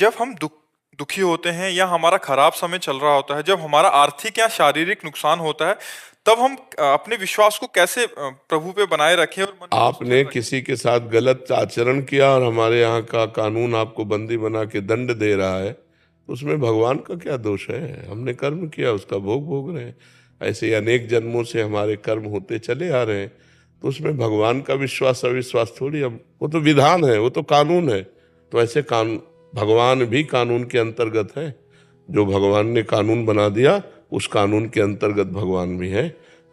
जब हम दुखी होते हैं या हमारा खराब समय चल रहा होता है, जब हमारा आर्थिक या शारीरिक नुकसान होता है, तब हम अपने विश्वास को कैसे प्रभु पे बनाए रखें और मन को स्थिर आपने रखें? किसी के साथ गलत आचरण किया और हमारे यहाँ का कानून आपको बंदी बना के दंड दे रहा है, तो उसमें भगवान का क्या दोष है? हमने कर्म किया, उसका भोग भोग रहे हैं। ऐसे ही अनेक जन्मों से हमारे कर्म होते चले आ रहे हैं, तो उसमें भगवान का विश्वास अविश्वास थोड़ी, हम वो तो विधान है, वो तो कानून है। तो ऐसे कानून, भगवान भी कानून के अंतर्गत है। जो भगवान ने कानून बना दिया, उस कानून के अंतर्गत भगवान भी है।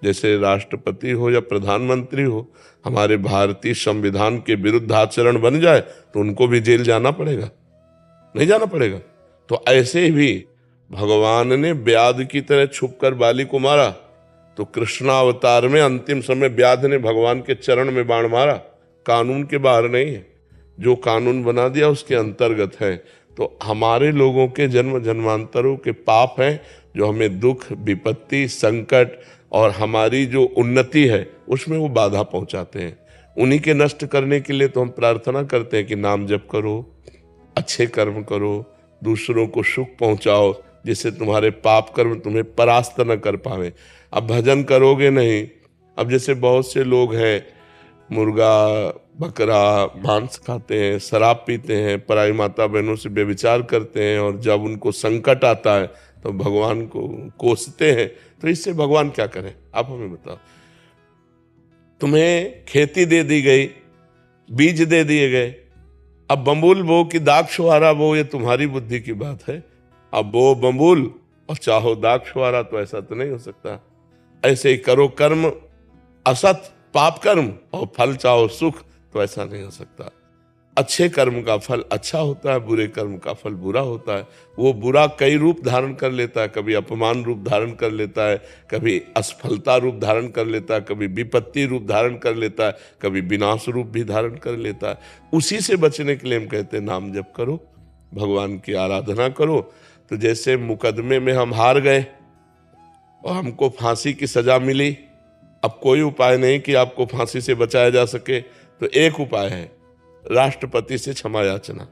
जैसे राष्ट्रपति हो या प्रधानमंत्री हो, हमारे भारतीय संविधान के विरुद्ध आचरण बन जाए तो उनको भी जेल जाना पड़ेगा, नहीं जाना पड़ेगा? तो ऐसे भी भगवान ने व्याध की तरह छुपकर बाली को मारा, तो कृष्णावतार में अंतिम समय व्याध ने भगवान के चरण में बाण मारा। कानून के बाहर नहीं है, जो कानून बना दिया उसके अंतर्गत है। तो हमारे लोगों के जन्म जन्मांतरों के पाप हैं, जो हमें दुख, विपत्ति, संकट और हमारी जो उन्नति है उसमें वो बाधा पहुंचाते हैं। उन्हीं के नष्ट करने के लिए तो हम प्रार्थना करते हैं कि नाम जप करो, अच्छे कर्म करो, दूसरों को सुख पहुंचाओ, जिससे तुम्हारे पाप कर्म तुम्हें परास्त न कर पावे। अब भजन करोगे नहीं, अब जैसे बहुत से लोग हैं मुर्गा बकरा मांस खाते हैं, शराब पीते हैं, पराई माता बहनों से व्यभिचार करते हैं, और जब उनको संकट आता है तो भगवान को कोसते हैं। तो इससे भगवान क्या करें? आप हमें बताओ। तुम्हें खेती दे दी गई, बीज दे दिए गए, अब बम्बुल बो कि दाग छुहारा बो, ये तुम्हारी बुद्धि की बात है। अब बो बम्बुल और चाहो दाग छुहारा, तो ऐसा तो नहीं हो सकता। ऐसे ही करो कर्म असत पाप कर्म और फल चाहो सुख, तो ऐसा नहीं हो सकता। अच्छे कर्म का फल अच्छा होता है, बुरे कर्म का फल बुरा होता है। वो बुरा कई रूप धारण कर लेता है, कभी अपमान रूप धारण कर लेता है, कभी असफलता रूप धारण कर लेता है, कभी विपत्ति रूप धारण कर लेता है, कभी विनाश रूप भी धारण कर लेता है। उसी से बचने के लिए हम कहते हैं नाम जप करो, भगवान की आराधना करो। तो जैसे मुकदमे में हम हार गए और हमको फांसी की सजा मिली, अब कोई उपाय नहीं कि आपको फांसी से बचाया जा सके, तो एक उपाय है, राष्ट्रपति से क्षमा याचना।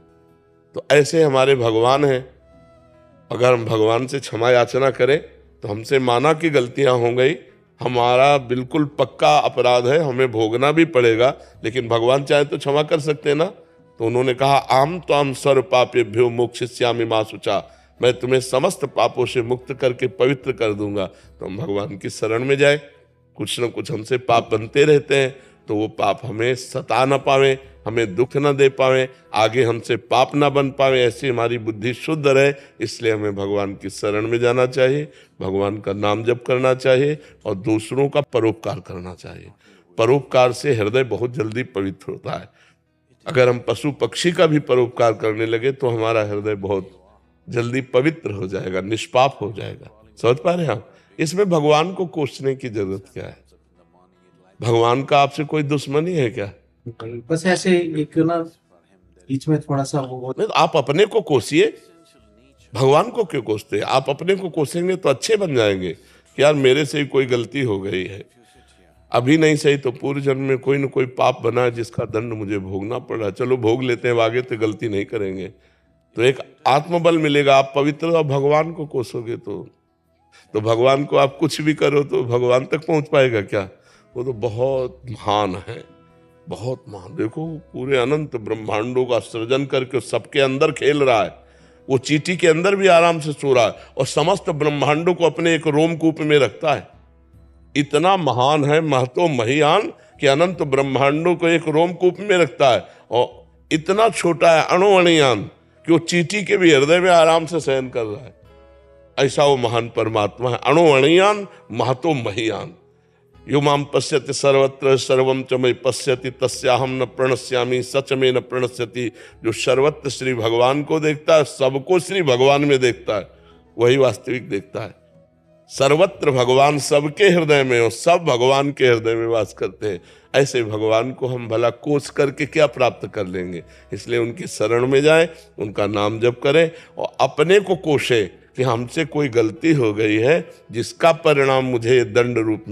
तो ऐसे हमारे भगवान हैं, अगर हम भगवान से क्षमा याचना करें तो हमसे माना कि गलतियां हो गई, हमारा बिल्कुल पक्का अपराध है, हमें भोगना भी पड़ेगा, लेकिन भगवान चाहे तो क्षमा कर सकते हैं ना। तो उन्होंने कहा आम तो आम सर्व पापेभ्यो मोक्षयिष्यामि मा शुचा, मैं तुम्हें समस्त पापों से मुक्त करके पवित्र कर दूंगा। तो हम भगवान की शरण में जाए, कुछ न कुछ हमसे पाप बनते रहते हैं, तो वो पाप हमें सता न पावे, हमें दुख न दे पावे, आगे हमसे पाप न बन पावे, ऐसी हमारी बुद्धि शुद्ध रहे। इसलिए हमें भगवान की शरण में जाना चाहिए, भगवान का नाम जप करना चाहिए और दूसरों का परोपकार करना चाहिए। परोपकार से हृदय बहुत जल्दी पवित्र होता है। अगर हम पशु पक्षी का भी परोपकार करने लगे तो हमारा हृदय बहुत जल्दी पवित्र हो जाएगा, निष्पाप हो जाएगा। समझ पा रहे हैं आप? इसमें भगवान को कोसने की जरूरत क्या है? भगवान का आपसे कोई दुश्मनी है क्या? बस ऐसे एक ना बीच में थोड़ा सा वो नहीं, तो आप अपने को कोसिए, भगवान को क्यों कोसते हैं? आप अपने को कोसेंगे तो अच्छे बन जाएंगे कि यार मेरे से ही कोई गलती हो गई है, अभी नहीं सही तो पूर्व जन्म में कोई न कोई पाप बना है जिसका दंड मुझे भोगना पड़ रहा है, चलो भोग लेते हैं, आगे तो गलती नहीं करेंगे। तो एक आत्मबल मिलेगा। आप पवित्र और भगवान को कोसोगे तो भगवान को आप कुछ भी करो तो भगवान तक पहुंच पाएगा क्या? वो तो बहुत महान है, बहुत महान। देखो पूरे अनंत ब्रह्मांडों का सृजन करके सबके अंदर खेल रहा है, वो चींटी के अंदर भी आराम से सो रहा है और समस्त ब्रह्मांडों को अपने एक रोमकूप में रखता है। इतना महान है, महतो महियान, कि अनंत ब्रह्मांडों को एक रोमकूप में रखता है, और इतना छोटा है अणुअणियान कि वो चींटी के भी हृदय में आराम से शयन कर रहा है। ऐसा वो महान परमात्मा है, अणुअणियान महतो महियान। यो माम पश्यति सर्वत्र सर्वम च मयि पश्यति तस्याहम न प्रणश्यामि सच में न प्रणश्यति। जो सर्वत्र श्री भगवान को देखता है, सबको श्री भगवान में देखता है, वही वास्तविक देखता है। सर्वत्र भगवान सबके हृदय में और सब भगवान के हृदय में वास करते हैं। ऐसे भगवान को हम भला कोस करके क्या प्राप्त कर लेंगे? इसलिए उनकी शरण में जाएं, उनका नाम जप करें और अपने को कोसें कि हमसे कोई गलती हो गई है जिसका परिणाम मुझे दंड रूप में